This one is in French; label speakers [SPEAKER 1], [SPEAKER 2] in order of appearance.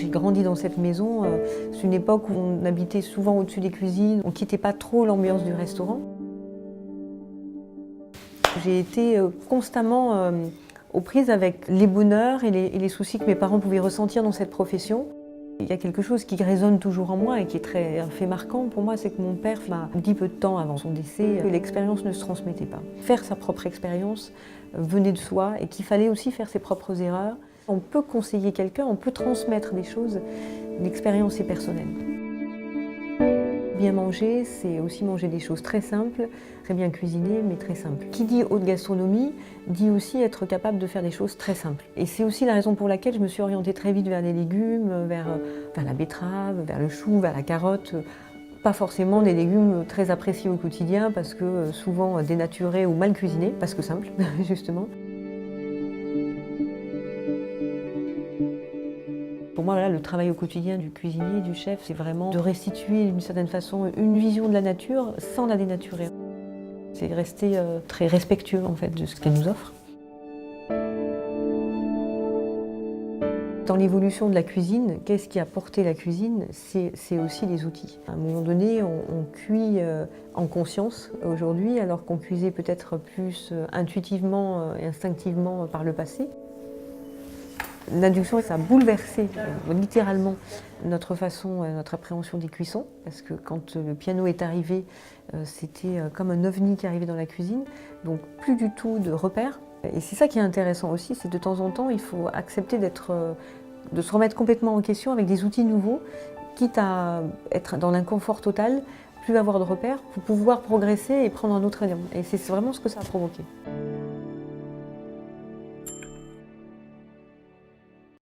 [SPEAKER 1] J'ai grandi dans cette maison, c'est une époque où on habitait souvent au-dessus des cuisines, on ne quittait pas trop l'ambiance du restaurant. J'ai été constamment aux prises avec les bonheurs et les soucis que mes parents pouvaient ressentir dans cette profession. Il y a quelque chose qui résonne toujours en moi et qui est un fait marquant pour moi, c'est que mon père m'a dit peu de temps avant son décès que l'expérience ne se transmettait pas. Faire sa propre expérience venait de soi et qu'il fallait aussi faire ses propres erreurs. On peut conseiller quelqu'un, on peut transmettre des choses, l'expérience est personnelle. Bien manger, c'est aussi manger des choses très simples, très bien cuisinées, mais très simples. Qui dit haute gastronomie, dit aussi être capable de faire des choses très simples. Et c'est aussi la raison pour laquelle je me suis orientée très vite vers les légumes, vers la betterave, vers le chou, vers la carotte. Pas forcément des légumes très appréciés au quotidien, parce que souvent dénaturés ou mal cuisinés, parce que simples, justement. Pour moi, voilà, le travail au quotidien du cuisinier, du chef, c'est vraiment de restituer d'une certaine façon une vision de la nature sans la dénaturer. C'est rester très respectueux en fait de ce qu'elle nous offre. Dans l'évolution de la cuisine, qu'est-ce qui a porté la cuisine? C'est aussi les outils. À un moment donné, on cuit en conscience aujourd'hui, alors qu'on cuisait peut-être plus intuitivement et instinctivement par le passé. L'induction, ça a bouleversé littéralement notre façon, notre appréhension des cuissons, parce que quand le piano est arrivé, c'était comme un ovni qui arrivait dans la cuisine, donc plus du tout de repères. Et c'est ça qui est intéressant aussi, c'est de temps en temps, il faut accepter de se remettre complètement en question avec des outils nouveaux, quitte à être dans l'inconfort total, plus avoir de repères, pour pouvoir progresser et prendre un autre élan. Et c'est vraiment ce que ça a provoqué.